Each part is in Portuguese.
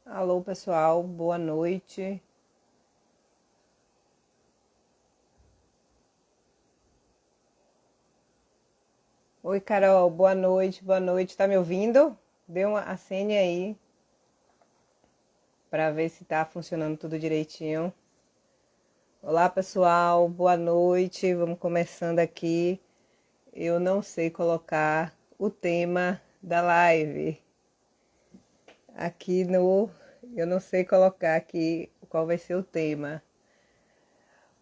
Alô, pessoal, boa noite. Oi, Carol, boa noite, boa noite. Tá me ouvindo? Dê uma acene aí para ver se tá funcionando tudo direitinho. Olá, pessoal, boa noite. Vamos começando aqui. Eu não sei colocar o tema da live aqui no. Eu não sei colocar aqui qual vai ser o tema.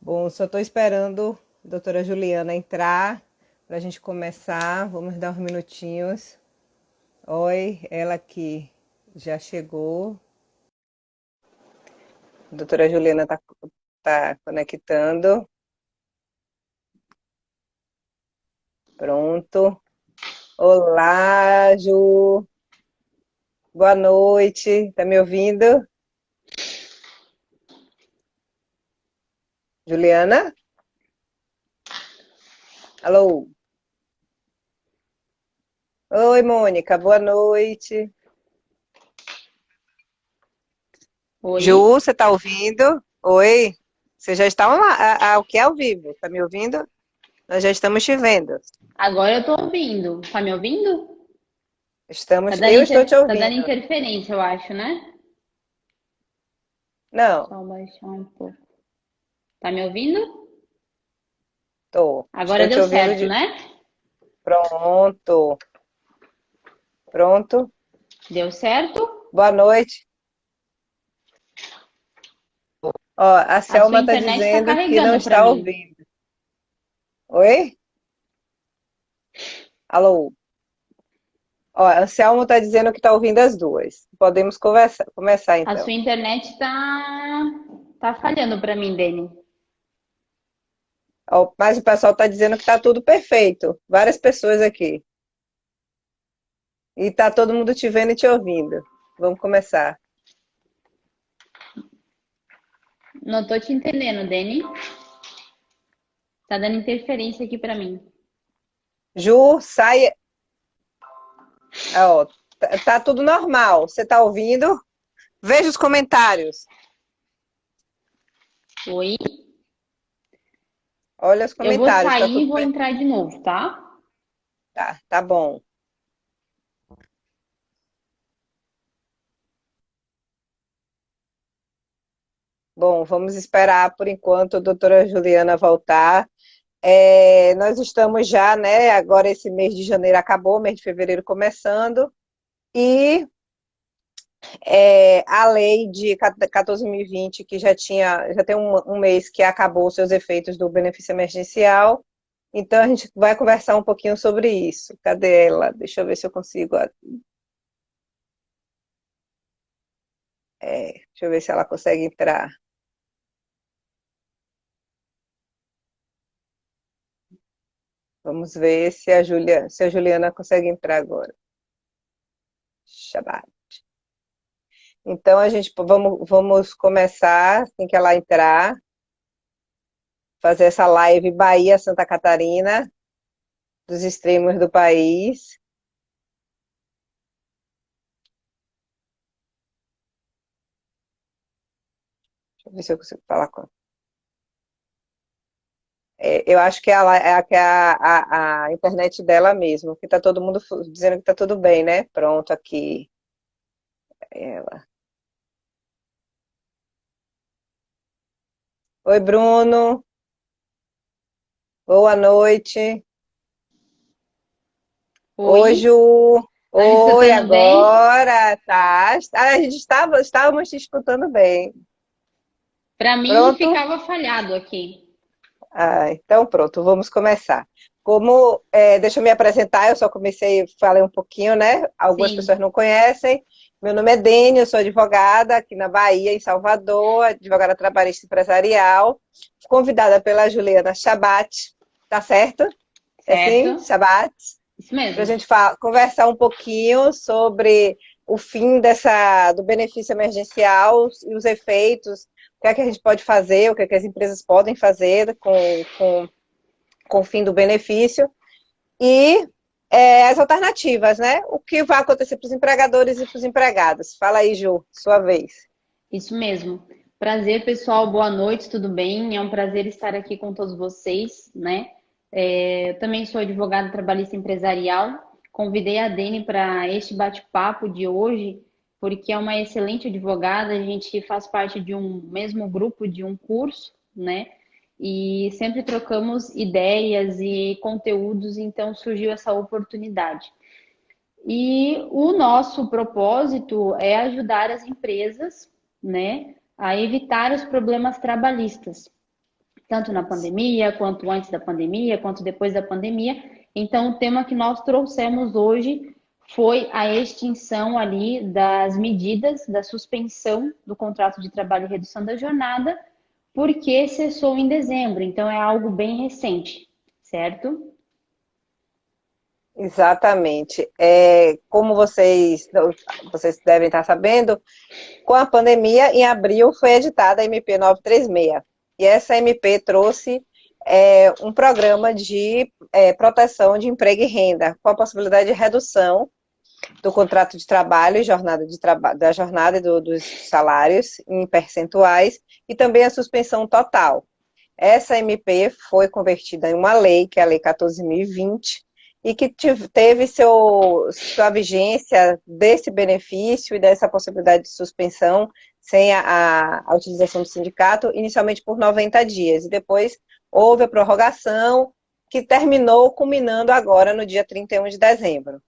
Bom, só estou esperando a doutora Juliana entrar para a gente começar. Vamos dar uns minutinhos. Oi, ela que já chegou. A doutora Juliana tá conectando. Pronto. Olá, Ju. Boa noite. Tá me ouvindo? Juliana? Alô? Oi, Mônica. Boa noite. Ju, Oi, você tá ouvindo? Oi? Você já está o que é ao vivo? Tá me ouvindo? Nós já estamos te vendo. agora eu tô ouvindo. Tá me ouvindo? Eu estou te Tá dando ouvindo. interferência, eu acho, né? Não, Só baixar um pouco. Tá me ouvindo? estou Agora te deu ouvindo certo, de né? pronto, pronto. Deu certo? Boa noite. Ó, a A sua Selma está internet tá dizendo que não carregando pra está mim. ouvindo. Oi? Alô? Ó, a Selma está dizendo que está ouvindo as duas. Podemos começar A então. sua internet tá falhando pra mim, Dani. Ó, mas o pessoal está dizendo que está tudo perfeito. Várias pessoas aqui. E está todo mundo te vendo e te ouvindo. Vamos começar. Não tô te entendendo, Dani. Tá dando interferência aqui pra mim. Ju, sai. Ó, tá tudo normal. Você está ouvindo? Veja os comentários. Oi? Olha os Eu vou comentários. Tá sair tudo e vou bem? entrar de novo, tá? Tá bom. Bom, vamos esperar por enquanto a doutora Juliana voltar. Nós estamos já, né? Agora esse mês de janeiro acabou, mês de fevereiro começando, e a lei de 14.020, que já tem um mês que acabou os seus efeitos do benefício emergencial. Então a gente vai conversar um pouquinho sobre isso. Cadê ela? Deixa eu ver se eu consigo. Deixa eu ver se ela consegue entrar. Vamos ver se a Juliana consegue entrar agora. Shabbat. Então a gente vamos começar assim que ela entrar, fazer essa live Bahia Santa Catarina, dos extremos do país. Deixa eu ver se eu consigo falar com. Eu acho que que é a internet dela mesmo, que está todo mundo dizendo que está tudo bem, né? Pronto, aqui. Ela. Oi, Bruno. Boa noite. Oi, Oi? Ju. Tá me Oi, escutando bem? agora, tá? A gente estávamos te escutando bem. Pra mim Pronto? ficava falhado aqui. Então pronto, vamos começar. Deixa eu me apresentar, eu só comecei, falei um pouquinho, né? Algumas pessoas Sim, não conhecem. Meu nome é Deni, eu sou advogada aqui na Bahia, em Salvador, advogada trabalhista empresarial, convidada pela Juliana Chabat, tá certo? É assim, certo? Chabat? Isso Para a mesmo. gente conversar um pouquinho sobre o fim do benefício emergencial e os efeitos, o que é que a gente pode fazer, o que é que as empresas podem fazer com o fim do benefício. E as alternativas, né? O que vai acontecer para os empregadores e para os empregados. Fala aí, Ju, sua vez. Isso mesmo. Prazer, pessoal. Boa noite, tudo bem? É um prazer estar aqui com todos vocês, né? Eu também sou advogada trabalhista empresarial. Convidei a Dani para este bate-papo de hoje, porque é uma excelente advogada. A gente faz parte de um mesmo grupo, de um curso, né? E sempre trocamos ideias e conteúdos, então surgiu essa oportunidade. E o nosso propósito é ajudar as empresas, né, a evitar os problemas trabalhistas, tanto na pandemia, quanto antes da pandemia, quanto depois da pandemia. Então, o tema que nós trouxemos hoje foi a extinção ali das medidas da suspensão do contrato de trabalho e redução da jornada, porque cessou em dezembro. Então, é algo bem recente, certo? Exatamente. Como vocês devem estar sabendo, com a pandemia, em abril, foi editada a MP 936. E essa MP trouxe um programa de proteção de emprego e renda, com a possibilidade de redução do contrato de trabalho e da jornada e dos salários em percentuais, e também a suspensão total. Essa MP foi convertida em uma lei, que é a Lei 14.020, e que teve sua vigência desse benefício e dessa possibilidade de suspensão sem a utilização do sindicato, inicialmente por 90 dias, e depois houve a prorrogação, que terminou culminando agora no dia 31 de dezembro.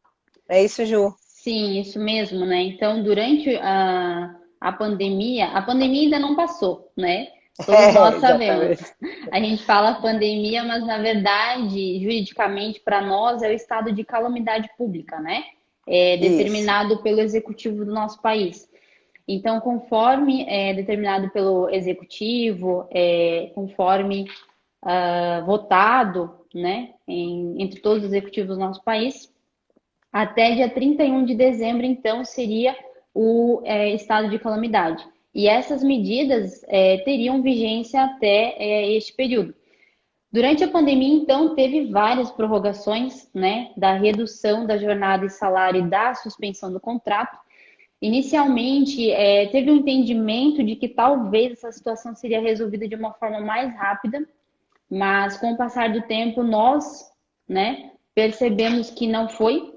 É isso, Ju? Sim, isso mesmo, né? Então, durante a pandemia ainda não passou, né? Todos nós sabemos. Exatamente. A gente fala pandemia, mas na verdade, juridicamente, para nós, é o estado de calamidade pública, né? É Isso. determinado pelo executivo do nosso país. Então, conforme é determinado pelo executivo, conforme votado, né, entre todos os executivos do nosso país, até dia 31 de dezembro, então, seria o estado de calamidade. E essas medidas teriam vigência até este período. Durante a pandemia, então, teve várias prorrogações, né, da redução da jornada e salário e da suspensão do contrato. Inicialmente, teve um entendimento de que talvez essa situação seria resolvida de uma forma mais rápida, mas com o passar do tempo, nós, né, percebemos que não foi,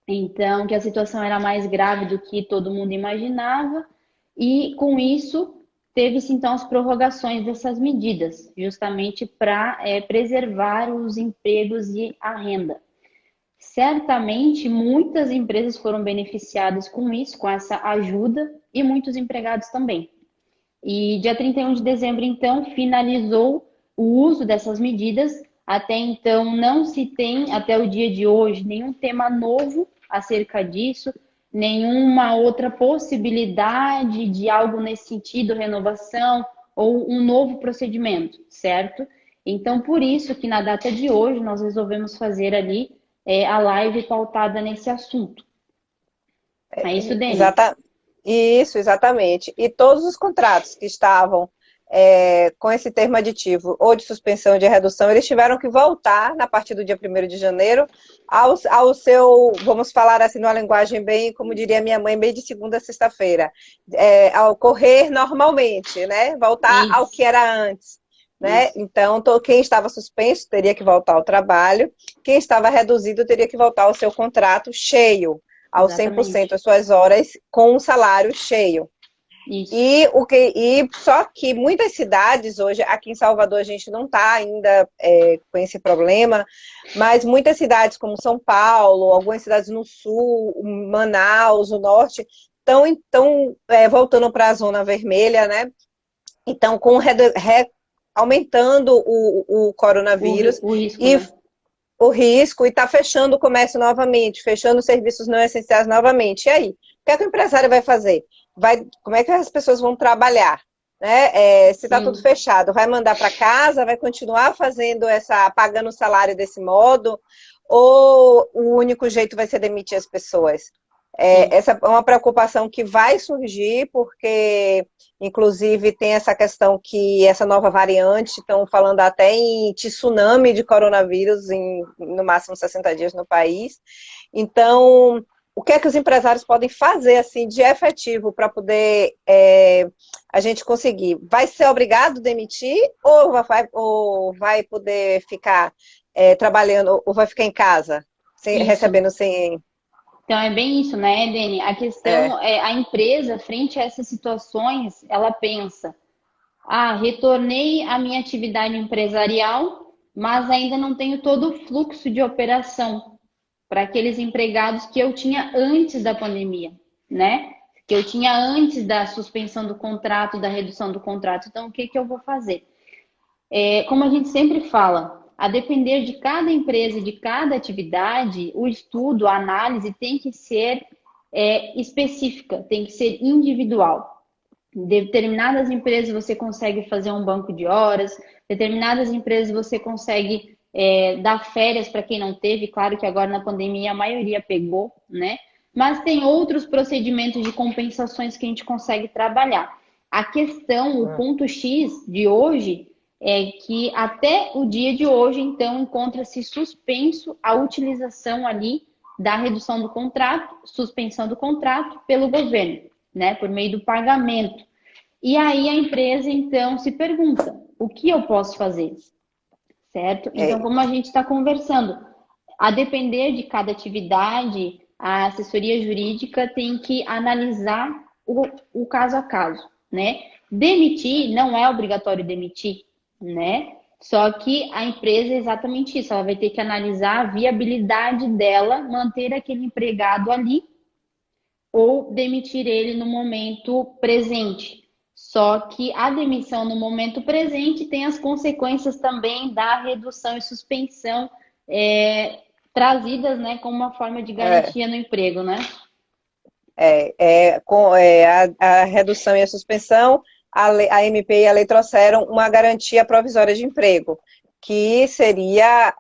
então, que a situação era mais grave do que todo mundo imaginava, e com isso teve-se então as prorrogações dessas medidas, justamente para preservar os empregos e a renda. Certamente muitas empresas foram beneficiadas com isso, com essa ajuda, e muitos empregados também. E dia 31 de dezembro, então, finalizou o uso dessas medidas. Até então, não se tem, até o dia de hoje, nenhum tema novo acerca disso, nenhuma outra possibilidade de algo nesse sentido, renovação ou um novo procedimento, certo? Então, por isso que na data de hoje nós resolvemos fazer ali a live pautada nesse assunto. É isso, Dani? Exata, isso, exatamente. E todos os contratos que estavam com esse termo aditivo, ou de suspensão ou de redução, eles tiveram que voltar, na partir do dia 1º de janeiro, ao seu, vamos falar assim, numa linguagem bem, como diria minha mãe, bem de segunda a sexta-feira, ao correr normalmente, né? Voltar ao Isso, que era antes. Né? isso, Então, quem estava suspenso teria que voltar ao trabalho, quem estava reduzido teria que voltar ao seu contrato cheio, ao 100% exatamente. as suas horas com um salário cheio. Isso. E só que muitas cidades hoje, aqui em Salvador a gente não está ainda com esse problema, mas muitas cidades como São Paulo, algumas cidades no sul, Manaus, o norte, estão voltando para a zona vermelha, né? Então, aumentando o coronavírus O risco, e né? o risco, e está fechando o comércio novamente, fechando os serviços não essenciais novamente. E aí? O que é que o empresário vai fazer? Como é que as pessoas vão trabalhar? Né? Se está tudo Sim. fechado, vai mandar para casa, vai continuar pagando o salário desse modo, ou o único jeito vai ser demitir as pessoas? Sim, Essa é uma preocupação que vai surgir, porque, inclusive, tem essa questão que essa nova variante, estão falando até em tsunami de coronavírus em no máximo 60 dias no país. Então, o que é que os empresários podem fazer assim de efetivo para poder a gente conseguir? Vai ser obrigado a demitir ou vai poder ficar trabalhando, ou vai ficar em casa, isso. recebendo sem. Então é bem isso, né, Dani? A É, questão é a empresa, frente a essas situações, ela pensa: ah, retornei à minha atividade empresarial, mas ainda não tenho todo o fluxo de operação para aqueles empregados que eu tinha antes da pandemia, né? Que eu tinha antes da suspensão do contrato, da redução do contrato. Então, o que que eu vou fazer? Como a gente sempre fala, a depender de cada empresa, de cada atividade, o estudo, a análise tem que ser específica, tem que ser individual. Em determinadas empresas você consegue fazer um banco de horas, determinadas empresas você consegue dar férias para quem não teve, claro que agora na pandemia a maioria pegou, né? Mas tem outros procedimentos de compensações que a gente consegue trabalhar. A questão, o ponto X de hoje é que até o dia de hoje, então, encontra-se suspenso a utilização ali da redução do contrato, suspensão do contrato pelo governo, né, por meio do pagamento. E aí a empresa, então, se pergunta: o que eu posso fazer? Certo? Então, é, como a gente está conversando, a depender de cada atividade, a assessoria jurídica tem que analisar o caso a caso, né? Demitir não é obrigatório demitir, né? Só que a empresa é exatamente isso, ela vai ter que analisar a viabilidade dela manter aquele empregado ali ou demitir ele no momento presente. Só que a demissão no momento presente tem as consequências também da redução e suspensão trazidas, né, como uma forma de é, garantia no emprego, né? a redução e a suspensão, a MP e a lei trouxeram uma garantia provisória de emprego, que seria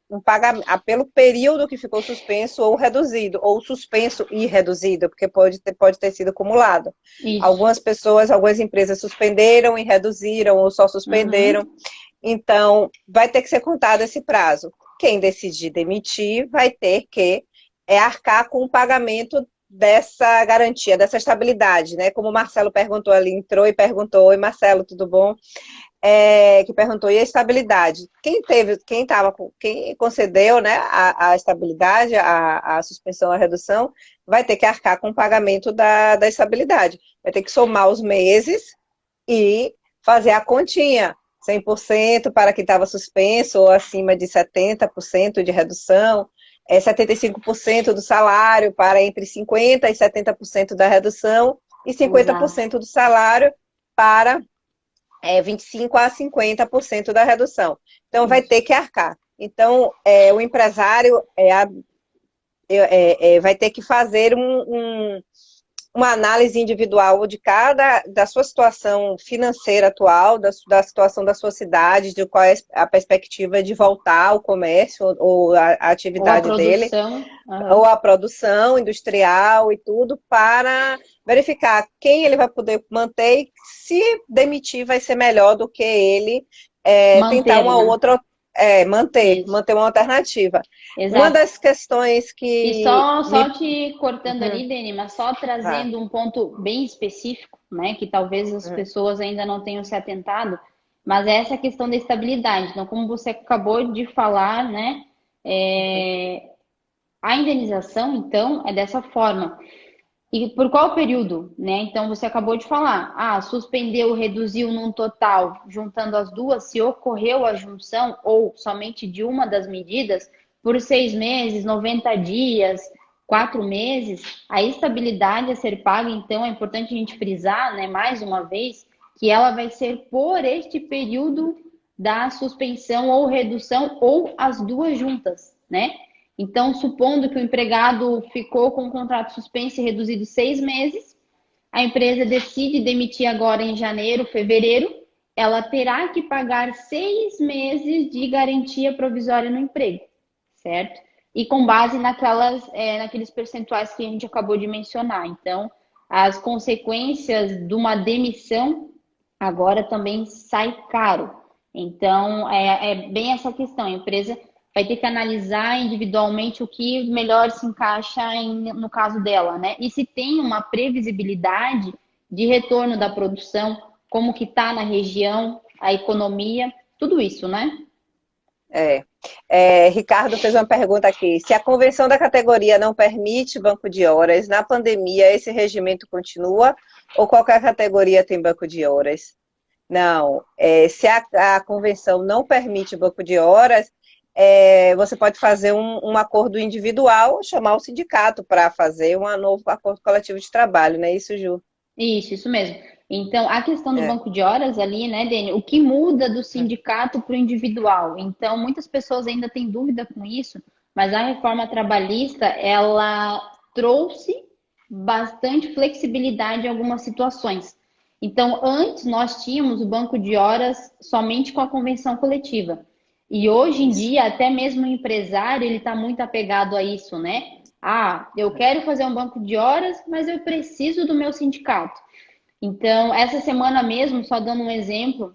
um pagamento pelo período que ficou suspenso ou reduzido, ou suspenso e reduzido, porque pode ter sido acumulado. Isso. Algumas pessoas, algumas empresas suspenderam e reduziram, ou só suspenderam. Uhum. Então, vai ter que ser contado esse prazo. Quem decidir demitir vai ter que arcar com o pagamento dessa garantia, dessa estabilidade, né? Como o Marcelo perguntou ali, entrou e perguntou: oi, Marcelo, tudo bom? Que perguntou: e a estabilidade? Quem concedeu, né, a estabilidade, a suspensão, a redução, vai ter que arcar com o pagamento da estabilidade. Vai ter que somar os meses e fazer a continha. 100% para quem estava suspenso ou acima de 70% de redução, 75% do salário para entre 50% e 70% da redução e Exato. 50% do salário para 25% a 50% da redução. Então, vai Isso. ter que arcar. Então, o empresário vai ter que fazer uma análise individual da sua situação financeira atual, da situação da sua cidade, de qual é a perspectiva de voltar ao comércio ou a Ou a atividade dele, produção. ou Uhum. a produção industrial e tudo, para verificar quem ele vai poder manter e se demitir vai ser melhor do que ele tentar Manter, uma né? outra, Isso. manter uma alternativa. Uma Exato. das questões E que só me. te cortando Uhum, ali, Dani, mas só vai. trazendo um ponto bem específico, né, que talvez as Uhum, pessoas ainda não tenham se atentado, mas é essa questão da estabilidade. Então, como você acabou de falar, né, uhum. a indenização, então, é dessa forma. E por qual período, né? Então, você acabou de falar, suspendeu, reduziu num total, juntando as duas, se ocorreu a junção ou somente de uma das medidas, por 6 meses, 90 dias, 4 meses, a estabilidade a ser paga, então, é importante a gente frisar, né, mais uma vez, que ela vai ser por este período da suspensão ou redução ou as duas juntas, né? Então, supondo que o empregado ficou com o contrato suspenso e reduzido 6 meses, a empresa decide demitir agora em janeiro, fevereiro, ela terá que pagar 6 meses de garantia provisória no emprego, certo? e com base naqueles percentuais que a gente acabou de mencionar. Então, as consequências de uma demissão agora também sai caro. Então, é bem essa questão. A empresa vai ter que analisar individualmente o que melhor se encaixa no caso dela, né? E se tem uma previsibilidade de retorno da produção, como que está na região, a economia, tudo isso, né? Ricardo fez uma pergunta aqui. Se a convenção da categoria não permite banco de horas, na pandemia esse regimento continua ou qualquer categoria tem banco de horas? Não. Se a convenção não permite banco de horas, você pode fazer um acordo individual, chamar o sindicato para fazer um novo acordo coletivo de trabalho, não é isso, Ju? Isso mesmo. Então, a questão do É. banco de horas ali, né, Dani, o que muda do sindicato para o individual? Então, muitas pessoas ainda têm dúvida com isso, mas a reforma trabalhista, ela trouxe bastante flexibilidade em algumas situações. Então, antes nós tínhamos o banco de horas somente com a convenção coletiva. E hoje em Isso. dia, até mesmo o empresário, ele está muito apegado a isso, né? Ah, eu quero fazer um banco de horas, mas eu preciso do meu sindicato. Então, essa semana mesmo, só dando um exemplo,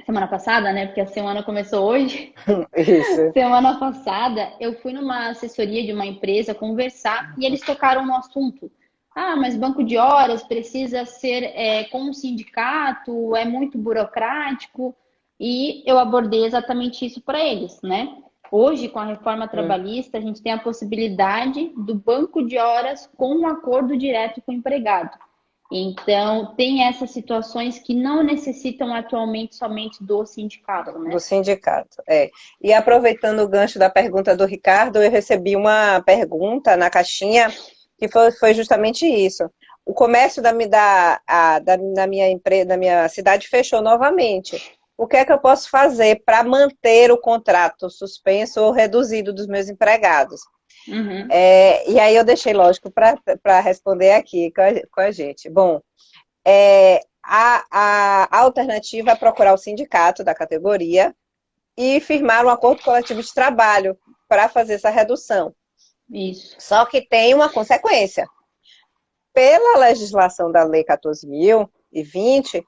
semana passada, né? Porque a semana começou hoje. Isso. Semana passada, eu fui numa assessoria de uma empresa conversar e eles tocaram no assunto. Ah, mas banco de horas precisa ser com um sindicato, é muito burocrático. E eu abordei exatamente isso para eles, né? Hoje, com a reforma Hum. trabalhista, a gente tem a possibilidade do banco de horas com um acordo direto com o empregado. Então, tem essas situações que não necessitam atualmente somente do sindicato, Do né? sindicato, é. E aproveitando o gancho da pergunta do Ricardo, eu recebi uma pergunta na caixinha que foi justamente isso. O comércio da minha empresa, da minha cidade fechou novamente. O que é que eu posso fazer para manter o contrato suspenso ou reduzido dos meus empregados? Uhum. E aí eu deixei, lógico, para responder aqui com a gente. Bom, a alternativa é procurar o sindicato da categoria e firmar um acordo coletivo de trabalho para fazer essa redução. Isso. Só que tem uma consequência. Pela legislação da Lei 14.020,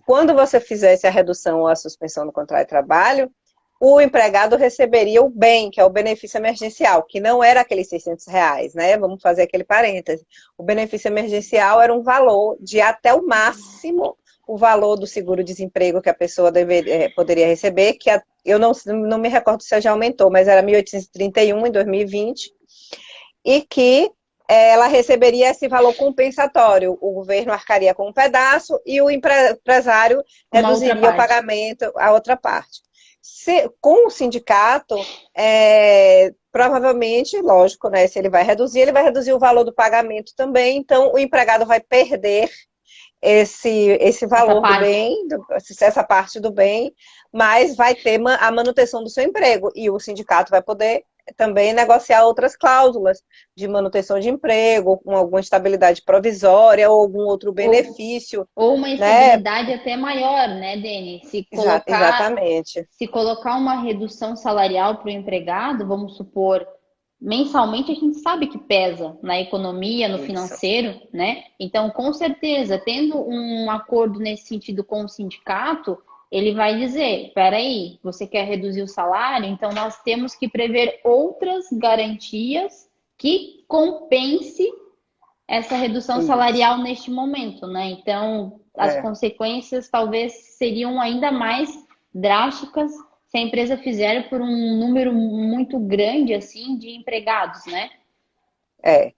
quando você fizesse a redução ou a suspensão do contrato de trabalho, o empregado receberia o bem, que é o benefício emergencial, que não era aqueles R$ 600, né? Vamos fazer aquele parêntese. O benefício emergencial era um valor de até o máximo o valor do seguro-desemprego que a pessoa poderia receber, que eu não me recordo se já aumentou, mas era 1.831 em 2020, e que ela receberia esse valor compensatório. O governo arcaria com um pedaço e o empresário Uma outra reduziria o parte. pagamento, a outra parte. Com o sindicato, provavelmente, lógico, né, se ele vai reduzir o valor do pagamento também, então o empregado vai perder esse Essa valor do parte. bem, essa parte do bem, mas vai ter a manutenção do seu emprego, e o sindicato vai poder também negociar outras cláusulas de manutenção de emprego, com alguma estabilidade provisória ou algum outro Ou, benefício, ou uma né? estabilidade até maior, né, Deni? Exatamente. Se colocar uma redução salarial para o empregado, vamos supor, mensalmente a gente sabe que pesa na economia, no Isso. financeiro, né? Então, com certeza, tendo um acordo nesse sentido com o sindicato, ele vai dizer: espera aí, você quer reduzir o salário? Então, nós temos que prever outras garantias que compense essa redução Isso. salarial neste momento, né? Então, as É. consequências talvez seriam ainda mais drásticas se a empresa fizer por um número muito grande assim de empregados, né? É.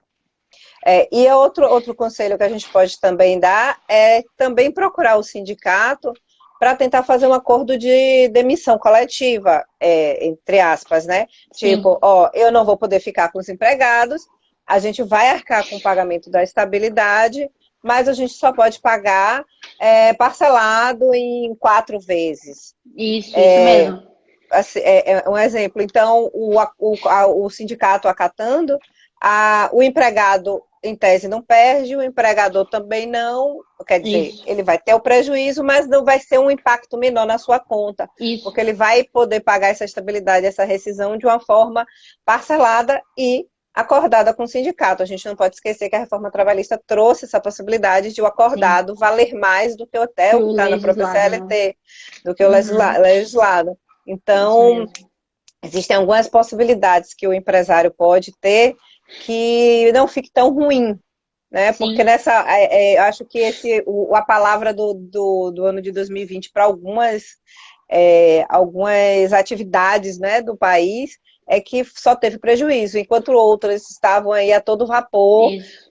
E outro conselho que a gente pode também dar é também procurar o sindicato para tentar fazer um acordo de demissão coletiva, entre aspas, né? Tipo, Sim, ó, eu não vou poder ficar com os empregados, a gente vai arcar com o pagamento da estabilidade, mas a gente só pode pagar parcelado em 4 vezes. isso mesmo. Assim, um exemplo. Então, o sindicato acatando, o empregado em tese, não perde, o empregador também não. Quer dizer, Isso, ele vai ter o prejuízo, mas não vai ser um impacto menor na sua conta, isso. porque ele vai poder pagar essa estabilidade, essa rescisão de uma forma parcelada e acordada com o sindicato. A gente não pode esquecer que a reforma trabalhista trouxe essa possibilidade de o Sim. acordado valer mais do que até Que o que o está na própria legislado, né? CLT, do que o Uhum, legislado. isso Então, mesmo. existem algumas possibilidades que o empresário pode ter que não fique tão ruim, né? Porque Sim, eu acho que a palavra do ano de 2020 para algumas atividades, né, do país é que só teve prejuízo, enquanto outras estavam aí a todo vapor, isso.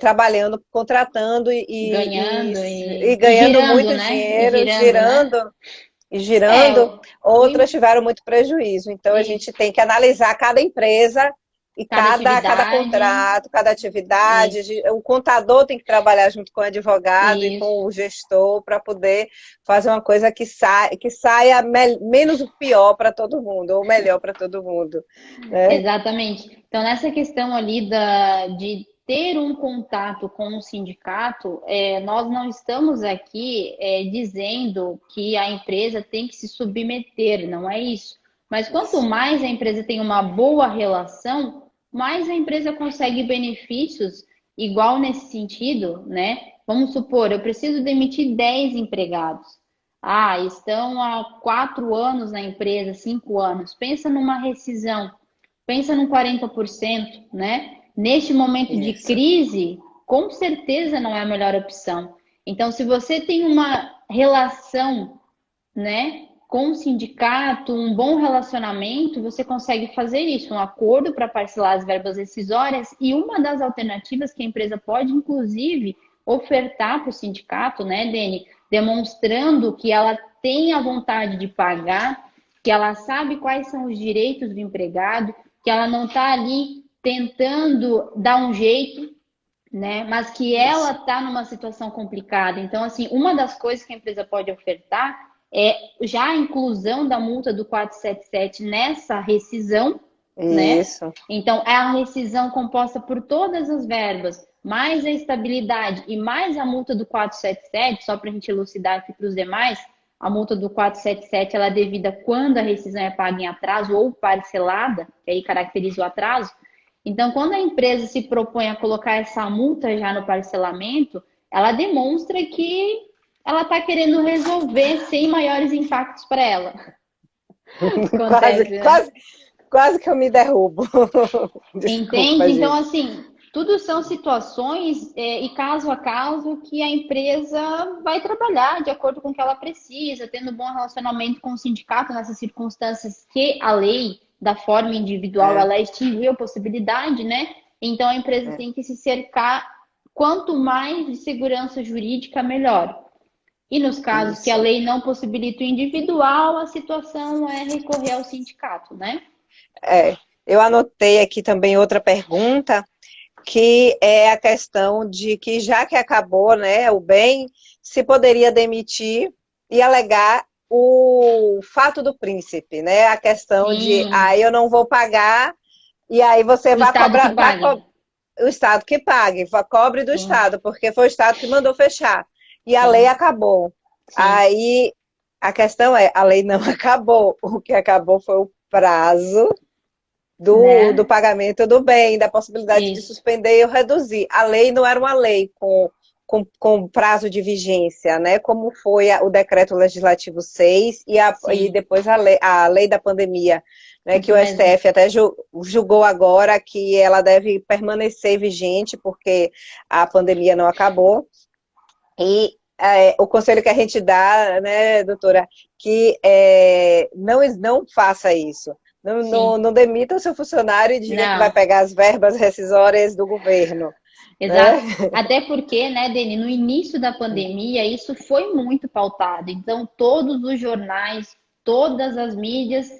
trabalhando, contratando Ganhando e e ganhando girando, muito né? E dinheiro, girando, né? É, girando, outras o, tiveram muito prejuízo. Então, a gente isso. tem que analisar cada empresa e Cada cada atividade, contrato, cada atividade. isso, O contador tem que trabalhar junto com o advogado e isso. com o gestor para poder fazer uma coisa que saia menos o pior para todo mundo, ou melhor para todo mundo. Né? Exatamente. Então, nessa questão ali de ter um contato com o sindicato, nós não estamos aqui dizendo que a empresa tem que se submeter, não é isso. Mas quanto Isso. mais a empresa tem uma boa relação, mais a empresa consegue benefícios, igual nesse sentido, né? Vamos supor, eu preciso demitir 10 empregados. Ah, estão há 4 anos na empresa, 5 anos. Pensa numa rescisão. Pensa num 40%, né? Neste momento de Isso. crise, com certeza não é a melhor opção. Então, se você tem uma relação, né, com o sindicato, um bom relacionamento, você consegue fazer isso, um acordo para parcelar as verbas rescisórias e uma das alternativas que a empresa pode, inclusive, ofertar para o sindicato, né, Dene, demonstrando que ela tem a vontade de pagar, que ela sabe quais são os direitos do empregado, que ela não está ali tentando dar um jeito, né? Mas que ela Isso. está numa situação complicada. Então, assim, uma das coisas que a empresa pode ofertar é já a inclusão da multa do 477 nessa rescisão, né? Isso. Então, é a rescisão composta por todas as verbas, mais a estabilidade e mais a multa do 477, só para a gente elucidar aqui para os demais, a multa do 477 ela é devida quando a rescisão é paga em atraso ou parcelada, que aí caracteriza o atraso. Então, quando a empresa se propõe a colocar essa multa já no parcelamento, ela demonstra que ela está querendo resolver sem maiores impactos para ela. Quase, Acontece, né? quase, quase que eu me derrubo. Entende? Desculpa, Então, gente. assim, tudo são situações e caso a caso que a empresa vai trabalhar de acordo com o que ela precisa, tendo um bom relacionamento com o sindicato nessas circunstâncias que a lei, da forma individual, É, ela extinguiu a possibilidade, né? Então, a empresa é, tem que se cercar, quanto mais de segurança jurídica, melhor. E nos casos que a isso. lei não possibilita o individual, a situação é recorrer ao sindicato, né? É. Eu anotei aqui também outra pergunta, que é a questão de que já que acabou, né, o bem, se poderia demitir e alegar o fato do príncipe, né? A questão de, Sim, eu não vou pagar, e aí você o vai Estado que cobrar, pague. o Estado que pague, cobre do Sim, Estado, porque foi o Estado que mandou fechar. E a lei sim, acabou. sim. Aí a questão é, a lei não acabou. O que acabou foi o prazo do Né? pagamento do bem, da possibilidade de Isso, suspender ou reduzir. A lei não era uma lei com prazo de vigência, né? Como foi o decreto legislativo 6 e sim, depois a lei da pandemia, né? Que isso o mesmo. STF até julgou agora que ela deve permanecer vigente, porque a pandemia não acabou. E o conselho que a gente dá, né, doutora, que não faça isso. Sim. Não demita o seu funcionário e diga que vai Não, pegar as verbas rescisórias do governo, né? exato. Até porque, né, Deni, no início da pandemia, isso foi muito pautado. Então, todos os jornais, todas as mídias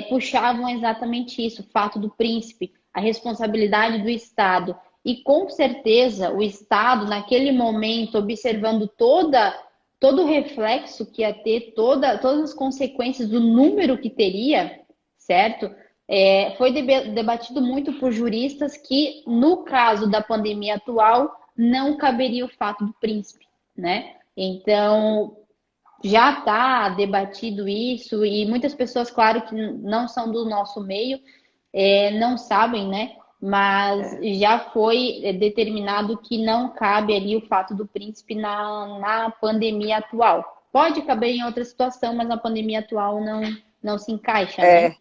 puxavam exatamente isso, o fato do príncipe, a responsabilidade do Estado. E com certeza o Estado, naquele momento, observando todo o reflexo que ia ter, todas as consequências do número que teria, certo? Foi debatido muito por juristas que, no caso da pandemia atual, não caberia o fato do príncipe, né? Então, já está debatido isso e muitas pessoas, claro, que não são do nosso meio, não sabem, né? Mas É, já foi determinado que não cabe ali o fato do príncipe na pandemia atual. Pode caber em outra situação, mas na pandemia atual não se encaixa, né?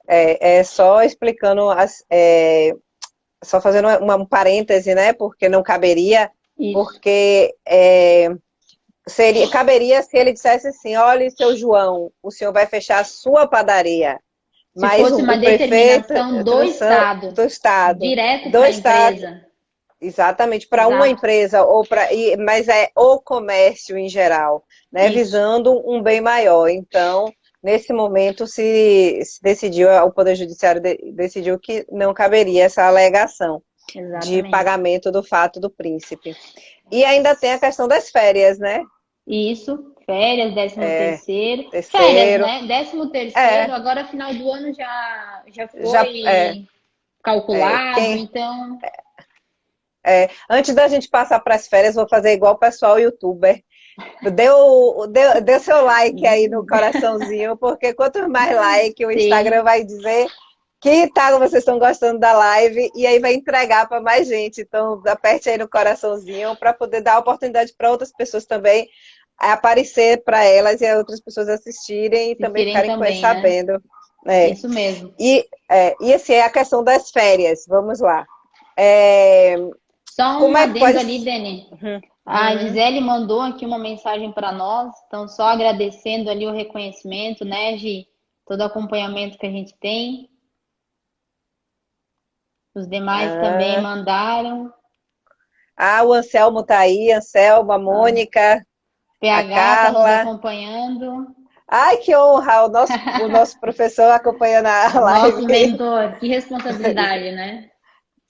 é, é só explicando, só fazendo um parêntese, né? Porque não caberia, Isso. porque caberia se ele dissesse assim: olha, seu João, o senhor vai fechar a sua padaria, Se mas fosse uma o prefeito determinação do Estado, do estado, direto do para a estado, empresa. exatamente, para uma Exato. empresa, mas é o comércio em geral, né, Isso. visando um bem maior. Então, nesse momento, se decidiu, o Poder Judiciário decidiu que não caberia essa alegação de Exatamente. pagamento do fato do príncipe. E ainda tem a questão das férias, né? Isso. Férias, décimo É, terceiro. Férias, terceiro, né? Décimo terceiro, é, agora final do ano já já, foi calculado, quem então antes da gente passar para as férias, vou fazer igual o pessoal youtuber. Dê seu like aí no coraçãozinho, porque quanto mais like, o Instagram sim, vai dizer que tá, vocês estão gostando da live e aí vai entregar para mais gente. Então, aperte aí no coraçãozinho para poder dar oportunidade para outras pessoas também aparecer para elas e outras pessoas assistirem e também assistirem ficarem também, né? sabendo. É. Isso mesmo. E assim, é a questão das férias. Vamos lá. É, Só como um é que adendo pode. ali, Dani. Uhum, A uhum. Gisele mandou aqui uma mensagem para nós, então só agradecendo ali o reconhecimento, né, Gi? Todo o acompanhamento que a gente tem. Os demais também Ah, mandaram. o Anselmo tá aí, Anselmo, a A Mônica, a PH está nos Carla. acompanhando. Ai, que honra, o nosso professor acompanhando a Nosso live. mentor, que responsabilidade, né?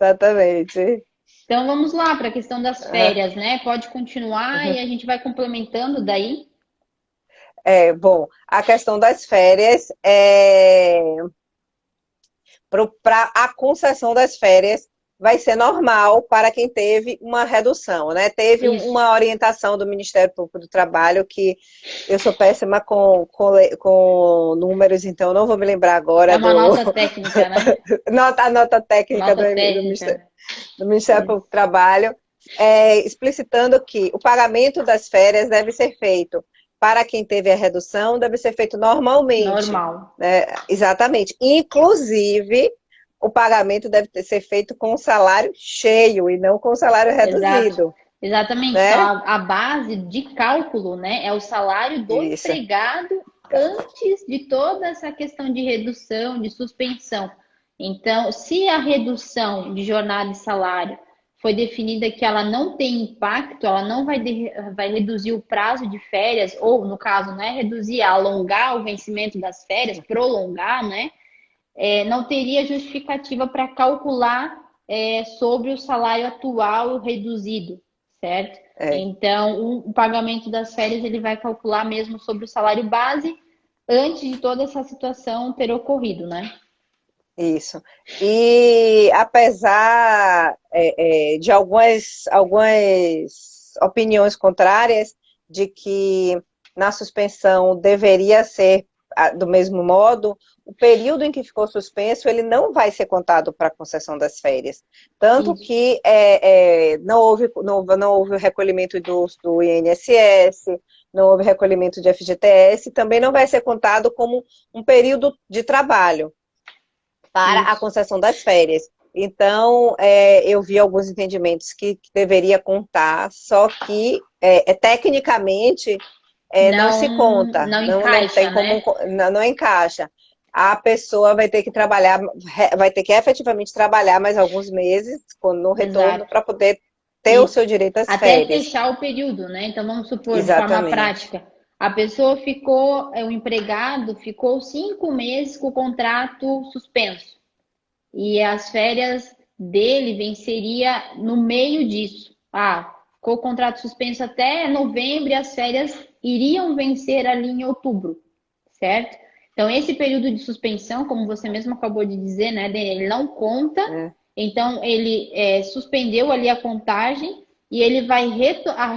Exatamente. Então vamos lá para a questão das Ah, férias, né? Pode continuar e uhum. a gente vai complementando daí. Bom, a questão das férias para a concessão das férias vai ser normal para quem teve uma redução, né? Teve Isso. uma orientação do Ministério Público do Trabalho que eu sou péssima com números, então não vou me lembrar É agora uma nota técnica, né? a nota técnica Nota do técnica. Ministério Isso. Público do Trabalho, explicitando que o pagamento das férias deve ser feito para quem teve a redução, deve ser feito normalmente, Normal. né? Exatamente. Inclusive, o pagamento deve ser feito com o salário cheio e não com o salário Exato. reduzido, Exatamente. Então, né? a base de cálculo, né, é o salário do Isso. empregado antes de toda essa questão de redução, de suspensão. Então, se a redução de jornada e salário foi definida que ela não tem impacto, ela não vai reduzir o prazo de férias, ou no caso, né, reduzir, alongar o vencimento das férias, prolongar, né? Não teria justificativa para calcular sobre o salário atual reduzido, certo? É, Então, o pagamento das férias ele vai calcular mesmo sobre o salário base antes de toda essa situação ter ocorrido, né? isso. E apesar de algumas opiniões contrárias de que na suspensão deveria ser do mesmo modo, o período em que ficou suspenso ele não vai ser contado para a concessão das férias. Tanto Isso, que não houve o recolhimento do INSS, não houve recolhimento de FGTS, também não vai ser contado como um período de trabalho para a isso. concessão das férias. Então, eu vi alguns entendimentos que deveria contar, só que tecnicamente não se conta, Não não tem encaixa, como, né? não encaixa. A pessoa vai ter que trabalhar, vai ter que efetivamente trabalhar mais alguns meses no retorno Exato. para poder ter o Isso. seu direito às Até férias. fechar o período, né? Então, vamos supor, de forma Exatamente. prática, a pessoa ficou, o empregado ficou 5 meses com o contrato suspenso. E as férias dele venceria no meio disso. Ficou o contrato suspenso até novembro e as férias iriam vencer ali em outubro, certo? Então, esse período de suspensão, como você mesmo acabou de dizer, né, Dani, ele não conta. É. Então, ele suspendeu ali a contagem e ele vai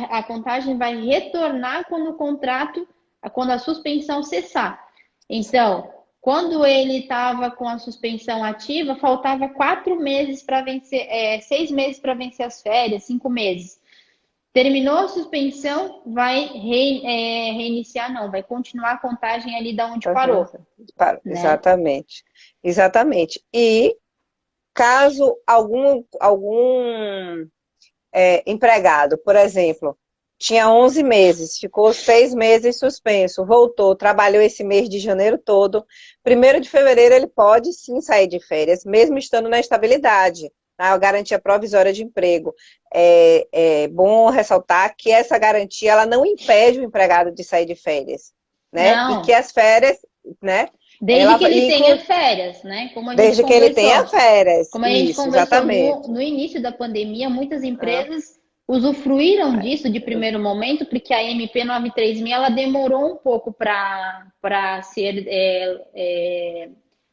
a contagem vai retornar quando o contrato, quando a suspensão cessar. Então, quando ele estava com a suspensão ativa, faltava 4 meses para vencer, 6 meses para vencer as férias, 5 meses. Terminou a suspensão, vai reiniciar, não, vai continuar a contagem ali da onde parou, né? Exatamente. Exatamente. E caso algum empregado, por exemplo, tinha 11 meses, ficou 6 meses suspenso, voltou, trabalhou esse mês de janeiro todo, 1º de fevereiro ele pode sim sair de férias, mesmo estando na estabilidade, tá? A garantia provisória de emprego. É bom ressaltar que essa garantia ela não impede o empregado de sair de férias, né? E que Não, as férias, né? desde que ele tenha férias, né? Desde que ele tenha férias, Como a gente isso, conversou exatamente. no início da pandemia, muitas Ah, empresas usufruíram disso de primeiro momento, porque a MP 93000 ela demorou um pouco para ser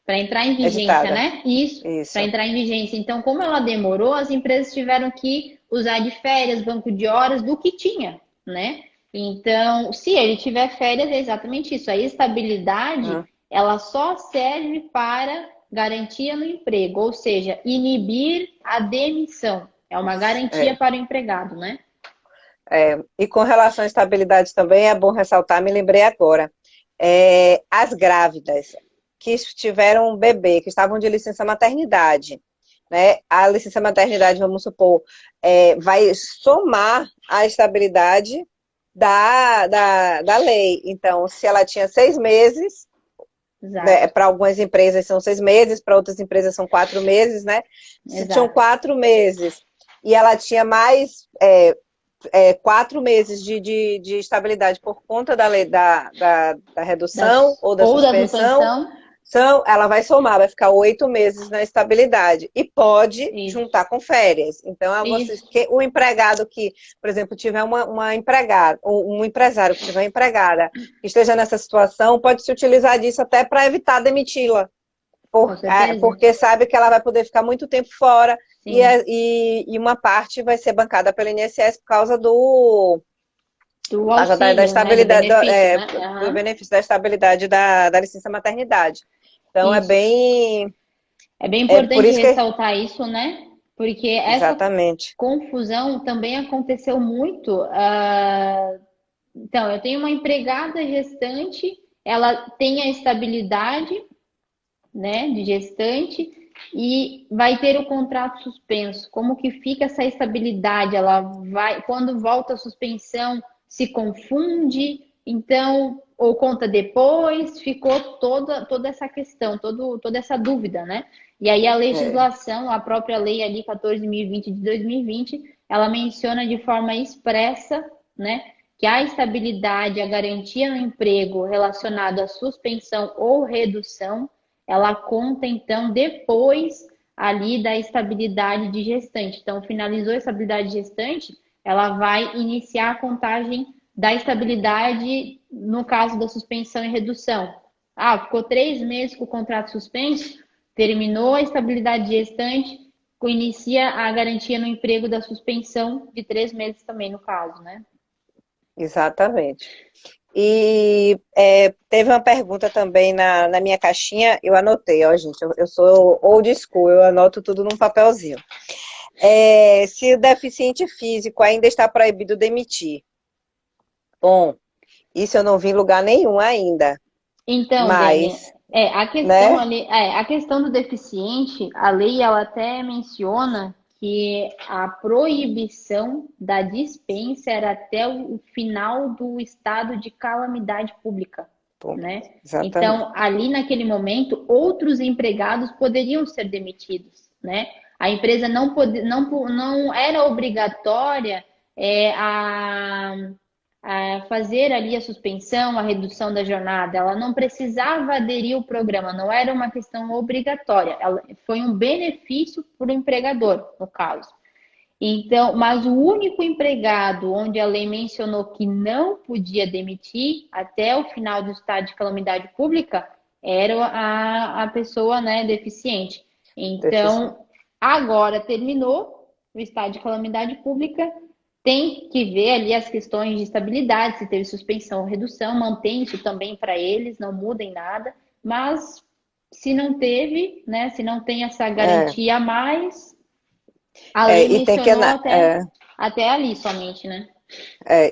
para entrar em vigência, editada, né? Isso, para isso. entrar em vigência. Então, como ela demorou, as empresas tiveram que usar de férias, banco de horas do que tinha, né? Então, se ele tiver férias, é exatamente isso. A estabilidade, Ah, ela só serve para garantia no emprego, ou seja, inibir a demissão. É uma garantia é. para o empregado, né? E com relação à estabilidade também é bom ressaltar, me lembrei agora, as grávidas que tiveram um bebê, que estavam de licença maternidade, né? A licença maternidade, vamos supor, vai somar a estabilidade da lei. Então, se ela tinha 6 meses, né, Exato, para algumas empresas são 6 meses, para outras empresas são 4 meses, né? Se tinham exato. 4 meses e ela tinha mais 4 meses de estabilidade por conta da lei da redução ou da Ou da suspensão, suspensão, ela vai somar, vai ficar 8 meses na estabilidade e pode isso, juntar com férias. Então, isso, o empregado que, por exemplo, tiver uma empregada, um empresário que tiver uma empregada que esteja nessa situação, pode se utilizar disso até para evitar demiti-la com certeza, porque sabe que ela vai poder ficar muito tempo fora sim. e uma parte vai ser bancada pelo INSS por causa Do da auxílio, né? Do estabilidade, benefício, né? do Aham. benefício da estabilidade da licença maternidade. Então, Isso. É bem por importante isso que, ressaltar isso, né? Porque essa exatamente, confusão também aconteceu muito. Então, eu tenho uma empregada gestante, ela tem a estabilidade, né, de gestante e vai ter o contrato suspenso. Como que fica essa estabilidade? Ela vai, quando volta a suspensão, se confunde, então, ou conta depois, ficou toda essa questão, toda essa dúvida, né? E aí a é, legislação, a própria lei ali 14.020 de 2020, ela menciona de forma expressa, né, que a estabilidade, a garantia no emprego relacionado à suspensão ou redução ela conta então depois ali da estabilidade de gestante. Então, finalizou a estabilidade gestante, ela vai iniciar a contagem da estabilidade no caso da suspensão e redução. Ah, ficou 3 meses com o contrato suspenso, terminou a estabilidade gestante, inicia a garantia no emprego da suspensão de 3 meses também, no caso, né? exatamente. E teve uma pergunta também na minha caixinha, eu anotei, ó, gente, eu sou old school, eu anoto tudo num papelzinho. Se o deficiente físico ainda está proibido demitir. Bom, isso eu não vi em lugar nenhum ainda, Então, Dani, mas, a questão né? ali, a questão do deficiente, a lei ela até menciona que a proibição da dispensa era até o final do estado de calamidade pública, Bom, né? Então, exatamente. ali naquele momento, outros empregados poderiam ser demitidos, né? A empresa não era obrigatória a fazer ali a suspensão, a redução da jornada. Ela não precisava aderir ao programa, não era uma questão obrigatória. Foi um benefício para o empregador, no caso. Então, mas o único empregado onde a lei mencionou que não podia demitir até o final do estado de calamidade pública era a pessoa, né, deficiente. deficiente. Então, agora terminou o estado de calamidade pública, tem que ver ali as questões de estabilidade, se teve suspensão ou redução, mantém isso também para eles, não muda em nada, mas se não teve, né, se não tem essa É, garantia a mais, a lei e tem que, mencionou até ali somente, né?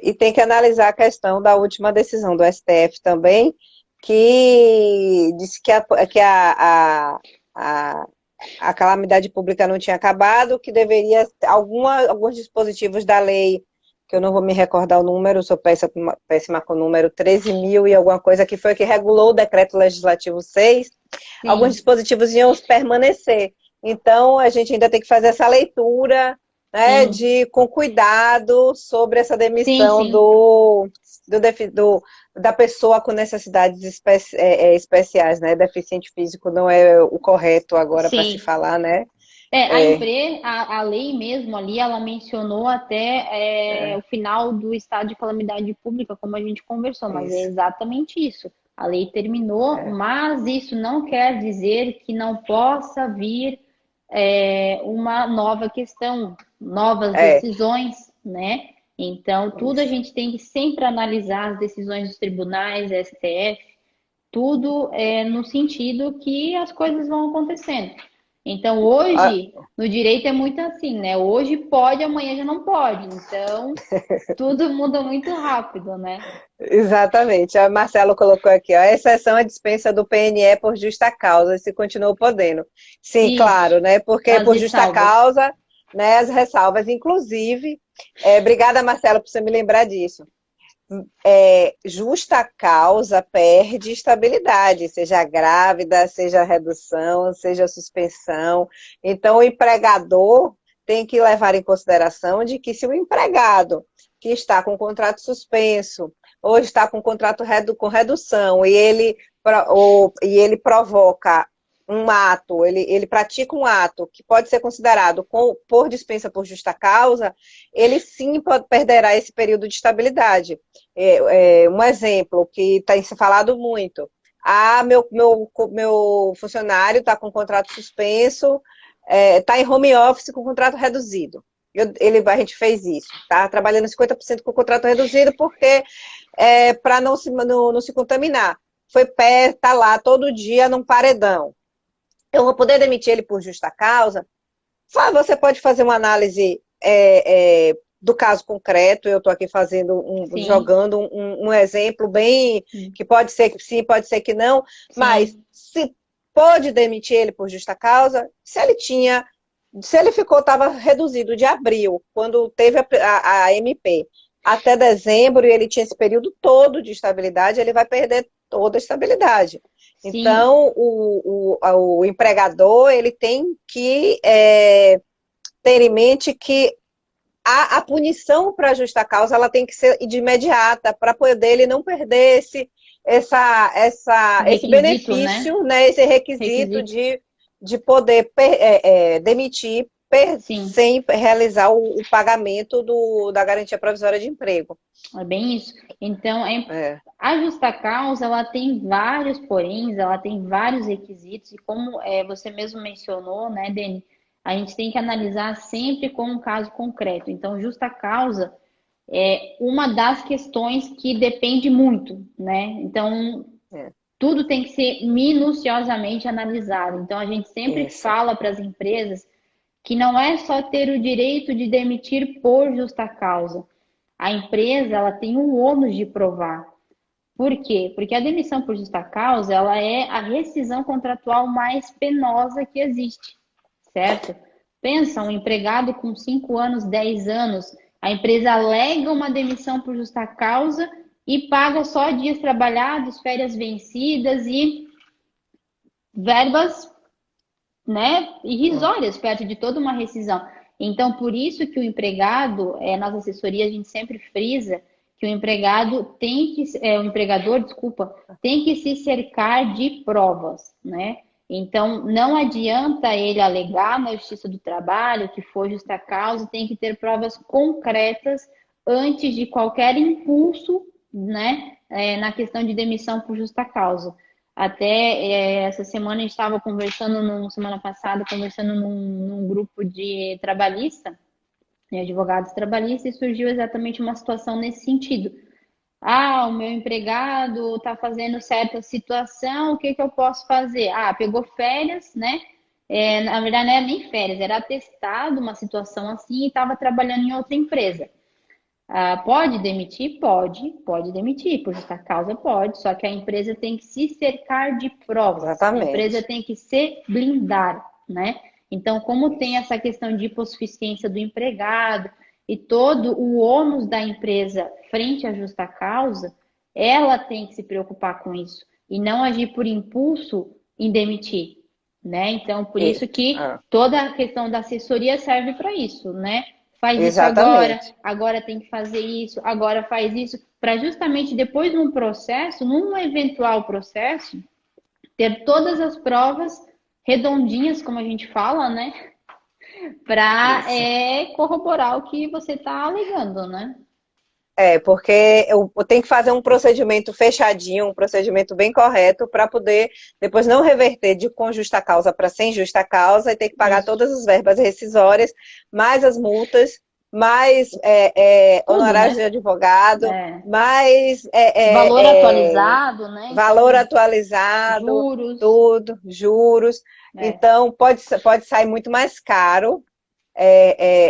e tem que analisar a questão da última decisão do STF também, que disse a, a calamidade pública não tinha acabado, que deveria, alguns dispositivos da lei, que eu não vou me recordar o número, sou péssima com o número, 13 mil e alguma coisa, que foi que regulou o decreto legislativo 6, alguns Sim, dispositivos iam permanecer. Então, a gente ainda tem que fazer essa leitura, né, sim, de com cuidado sobre essa sim, demissão sim. da pessoa com necessidades especiais, né? Deficiente físico não é o correto agora para se Sim. falar, né? É, A lei mesmo ali, ela mencionou até o final do estado de calamidade pública, como a gente conversou, mas é isso. exatamente isso. A lei terminou, É, mas isso não quer dizer que não possa vir uma nova questão, novas é, decisões, né? Então, tudo a isso. gente tem que sempre analisar as decisões dos tribunais, STF, tudo no sentido que as coisas vão acontecendo. Então, Ah, hoje, no direito é muito assim, né? Hoje pode, amanhã já não pode. Então, tudo muda muito rápido, né? exatamente. A Marcelo colocou aqui, ó, a exceção à dispensa do PNE por justa causa, se continuou podendo. Sim, claro, Isso, né? Porque as por justa ressalvas. causa, né, as ressalvas, inclusive, obrigada, Marcelo, por você me lembrar disso. Justa causa perde estabilidade, seja grávida, seja redução, seja suspensão. Então, o empregador tem que levar em consideração de que se o empregado que está com o contrato suspenso ou está com o contrato com redução e ele provoca um ato, ele pratica um ato que pode ser considerado por dispensa por justa causa, ele sim perderá esse período de estabilidade. Um exemplo que tem se falado muito. Meu funcionário está com contrato suspenso, está em home office com contrato reduzido. A gente fez isso, tá? Trabalhando 50% com contrato reduzido, porque para não se contaminar. Foi pé, tá lá todo dia num paredão. Eu vou poder demitir ele por justa causa? Você pode fazer uma análise do caso concreto. Eu estou aqui Sim, jogando um exemplo bem que pode ser que sim, pode ser que não, mas sim, se pode demitir ele por justa causa, se ele estava reduzido de abril, quando teve a MP, até dezembro, e ele tinha esse período todo de estabilidade, ele vai perder toda a estabilidade. sim. Então, o empregador ele tem que ter em mente que a punição para justa causa ela tem que ser de imediata, para poder ele não perder esse Requisito, né? benefício, né, esse requisito Requisito. de poder demitir Sim. sem realizar o pagamento da garantia provisória de emprego. É bem isso. Então, É, a justa causa, ela tem vários poréns, ela tem vários requisitos, e como você mesmo mencionou, né, Deni, a gente tem que analisar sempre com um caso concreto. Então, justa causa é uma das questões que depende muito, né? Então, é, tudo tem que ser minuciosamente analisado. Então, a gente sempre isso, fala para as empresas que não é só ter o direito de demitir por justa causa. A empresa ela tem o ônus de provar. Por quê? Porque a demissão por justa causa ela é a rescisão contratual mais penosa que existe, certo? Pensa, um empregado com 5 anos, 10 anos, a empresa alega uma demissão por justa causa e paga só dias trabalhados, férias vencidas e verbas, né, é, irrisórias perto de toda uma rescisão. Então, por isso que o empregado, nas assessorias, a gente sempre frisa que o empregado tem que, o empregador, desculpa, tem que se cercar de provas, né? Então, não adianta ele alegar na Justiça do Trabalho que foi justa causa, tem que ter provas concretas antes de qualquer impulso, né, na questão de demissão por justa causa. Até essa semana a gente estava conversando, semana passada, conversando num grupo de trabalhista, de advogados trabalhistas, e surgiu exatamente uma situação nesse sentido. Ah, o meu empregado está fazendo certa situação, o que que eu posso fazer? Ah, pegou férias, né? Na verdade, não era nem férias, era atestado uma situação assim e estava trabalhando em outra empresa. Ah, pode demitir? Pode demitir, por justa causa pode, só que a empresa tem que se cercar de provas, a empresa Exatamente. tem que se blindar, né? Então, como tem Isso. essa questão de hipossuficiência do empregado e todo o ônus da empresa frente à justa causa, ela tem que se preocupar com isso e não agir por impulso em demitir, né? Então, por E- isso que ah, toda a questão da assessoria serve para isso, né? Faz isso agora, exatamente. agora tem que fazer isso, agora faz isso, para justamente depois num processo, num eventual processo, ter todas as provas redondinhas, como a gente fala, né? Para Isso. corroborar o que você está alegando, né? Porque eu tenho que fazer um procedimento fechadinho, um procedimento bem correto para poder depois não reverter de com justa causa para sem justa causa e ter que pagar Isso, todas as verbas rescisórias, mais as multas, mais tudo, honorários né? de advogado, É, mais valor atualizado, né? valor Então, atualizado, juros, tudo, juros. é, Então, pode sair muito mais caro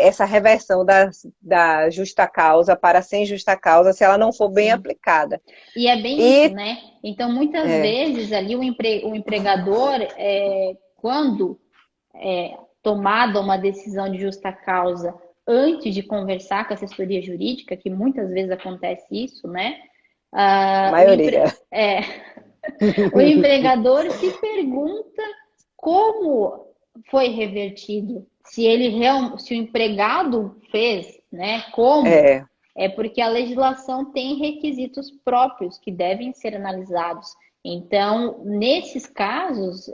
essa reversão da justa causa para sem justa causa se ela não for bem sim. aplicada. E é bem isso, E né? Então, muitas é, vezes ali o empregador, quando tomada uma decisão de justa causa antes de conversar com a assessoria jurídica, que muitas vezes acontece isso, né? a Ah, maioria. o empregador se pergunta como foi revertido, se o empregado fez, né? Como? É, É porque a legislação tem requisitos próprios que devem ser analisados. Então, nesses casos,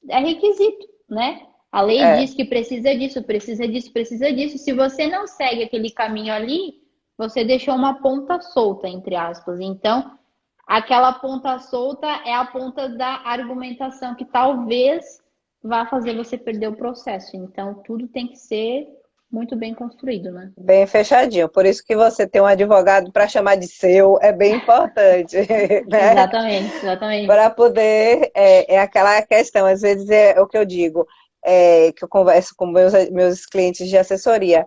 é requisito, né? A lei é, diz que precisa disso, precisa disso, precisa disso. Se você não segue aquele caminho ali, você deixou uma ponta solta, entre aspas. Então, aquela ponta solta é a ponta da argumentação que talvez vá fazer você perder o processo. Então, tudo tem que ser muito bem construído, né? bem fechadinho. Por isso que você ter um advogado para chamar de seu é bem importante, né? Exatamente, exatamente. Para poder, aquela questão, às vezes é o que eu digo, que eu converso com meus clientes de assessoria.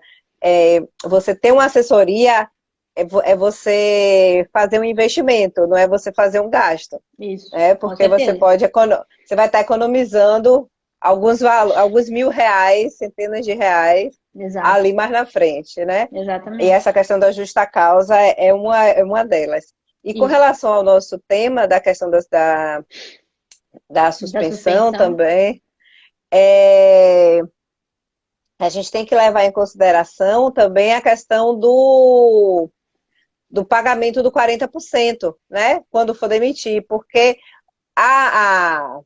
Você ter uma assessoria é você fazer um investimento, não é você fazer um gasto. Isso, com Porque você certeza. pode, você vai estar economizando alguns R$ 1.000, centenas de reais, Exato, ali mais na frente, né? E exatamente. essa questão da justa causa é uma delas. E com Isso, relação ao nosso tema da questão da da suspensão suspensão. também, é, a gente tem que levar em consideração também a questão do pagamento do 40%, né? Quando for demitir, porque a,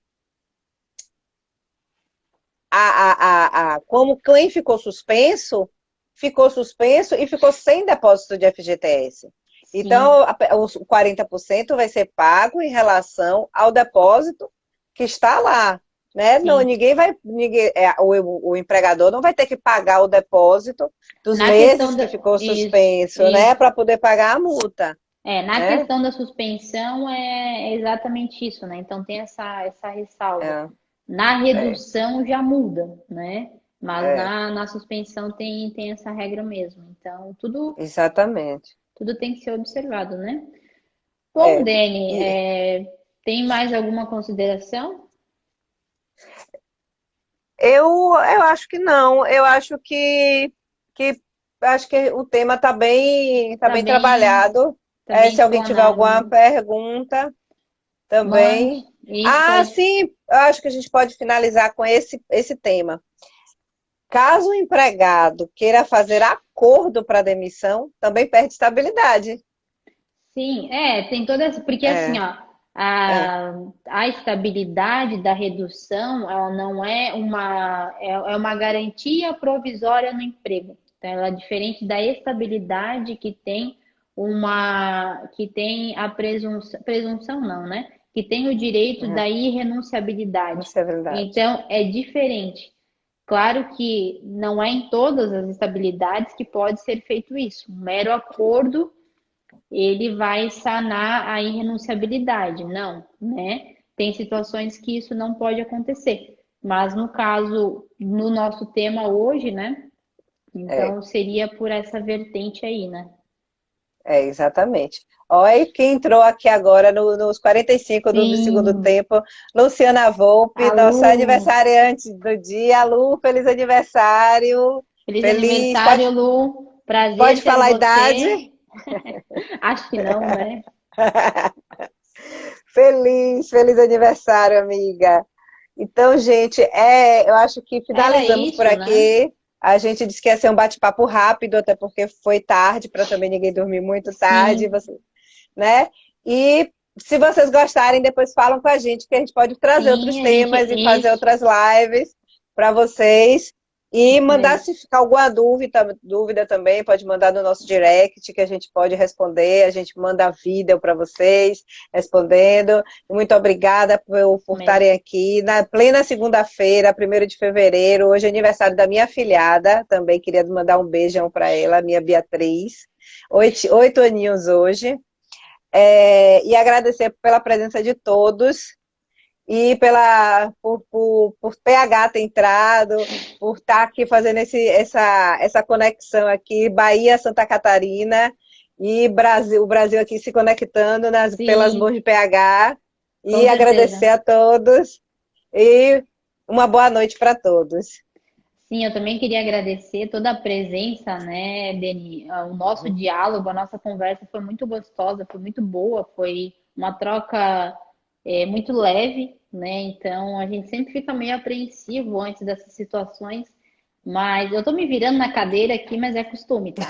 a, como quem ficou suspenso e ficou sem depósito de FGTS. Sim, Então, os 40% vai ser pago em relação ao depósito que está lá, né? Não, sim. o empregador não vai ter que pagar o depósito dos Na questão meses que da. ficou Isso, suspenso, né? isso. Para poder pagar a multa, Na né? questão da suspensão é exatamente isso, né? Então tem essa ressalva. É, Na é, redução já muda, né? Mas é, na suspensão tem essa regra mesmo. Então exatamente. tudo tem que ser observado, né? Bom, É. Dani, E tem mais alguma consideração? eu acho que não. Eu que acho que o tema está Tá bem bem, trabalhado. tá bem Se alguém tiver explanado, alguma né? pergunta Mande. também. Isso Ah, pode. sim, eu acho que a gente pode finalizar com esse tema. Caso o empregado queira fazer acordo para demissão, também perde estabilidade. Sim, tem toda essa. Porque assim, É, ó, é, a estabilidade da redução, ela não é é uma garantia provisória no emprego. Então, ela é diferente da estabilidade que tem a presunção não, né? que tem o direito Uhum. da irrenunciabilidade. Isso é verdade. Então, é diferente. Claro que não é em todas as estabilidades que pode ser feito isso. Um mero acordo, ele vai sanar a irrenunciabilidade. Não, né? Tem situações que isso não pode acontecer. Mas no caso, no nosso tema hoje, né? É. Então seria por essa vertente aí, né? É, exatamente. Olha quem entrou aqui agora nos 45 do segundo Sim, tempo, Luciana Volpe, a nossa Lu, aniversariante do dia. Lu, feliz aniversário. feliz Feliz, aniversário, Lu. Prazer pode ter falar a idade? você. Acho que não, né? Feliz aniversário, amiga. Então, gente, eu acho que Era finalizamos por isso, né? aqui. A gente disse que ia ser um bate-papo rápido, até porque foi tarde, para também ninguém dormir muito tarde, Sim, você, né? E se vocês gostarem, depois falam com a gente, que a gente pode trazer outros sim, a gente. temas e fazer Isso outras lives para vocês. E mandar mesmo. se ficar alguma dúvida também, pode mandar no nosso direct, que a gente pode responder. A gente manda vídeo para vocês respondendo. Muito obrigada por Isso mesmo. estarem aqui na plena segunda-feira, 1º de fevereiro. Hoje é aniversário da minha afilhada. Também queria mandar um beijão para ela, minha Beatriz. 8 aninhos hoje. E agradecer pela presença de todos e por PH ter entrado, por estar aqui fazendo essa conexão aqui, Bahia, Santa Catarina e Brasil, o Brasil aqui se conectando pelas mãos Sim, de PH. com E agradecer certeza. a todos e uma boa noite para todos. Sim, eu também queria agradecer toda a presença, né, Deni? O nosso diálogo, a nossa conversa foi muito gostosa, foi muito boa, foi uma troca muito leve, né? Então a gente sempre fica meio apreensivo antes dessas situações, mas eu tô me virando na cadeira aqui, mas é costume, tá?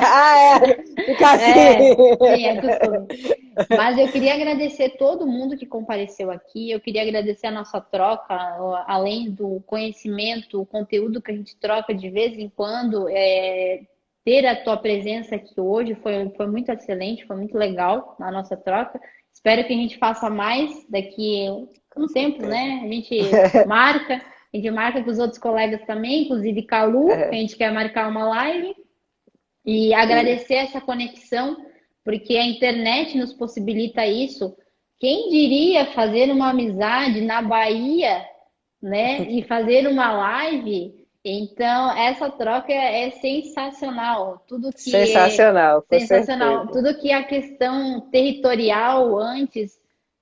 Ah, é, fica É, sim, assim. é costume. Mas eu queria agradecer todo mundo que compareceu aqui. Eu queria agradecer a nossa troca, além do conhecimento, o conteúdo que a gente troca de vez em quando. Ter a tua presença aqui hoje foi muito excelente, foi muito legal na nossa troca. Espero que a gente faça mais daqui Com um tempo, certeza. né? A gente marca com os outros colegas também, inclusive com a Lu, que a É, gente quer marcar uma live. E e- agradecer essa conexão, porque a internet nos possibilita isso. Quem diria fazer uma amizade na Bahia, né? E fazer uma live? Então, essa troca é sensacional. Tudo que é Sensacional, com sensacional. certeza. Tudo que a questão territorial antes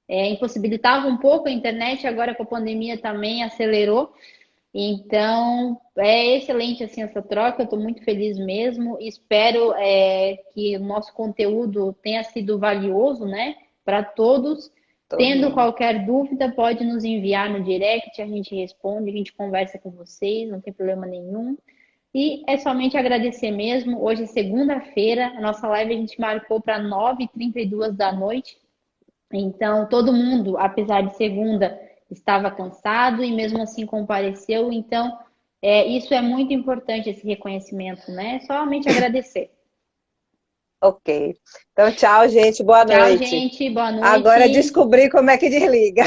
impossibilitava um pouco a internet, agora com a pandemia também acelerou. Então, é excelente assim essa troca, eu estou muito feliz mesmo. Espero que o nosso conteúdo tenha sido valioso, né, para todos. Todo Tendo mundo. qualquer dúvida, pode nos enviar no direct, a gente responde, a gente conversa com vocês, não tem problema nenhum. E é somente agradecer mesmo. Hoje é segunda-feira, a nossa live a gente marcou para 9h32 da noite. Então, todo mundo, apesar de segunda, estava cansado e mesmo assim compareceu. Então, isso é muito importante, esse reconhecimento, né? Somente agradecer. Ok. Então, tchau, gente. Boa Tchau, noite. gente. Boa Agora noite. descobri como é que desliga.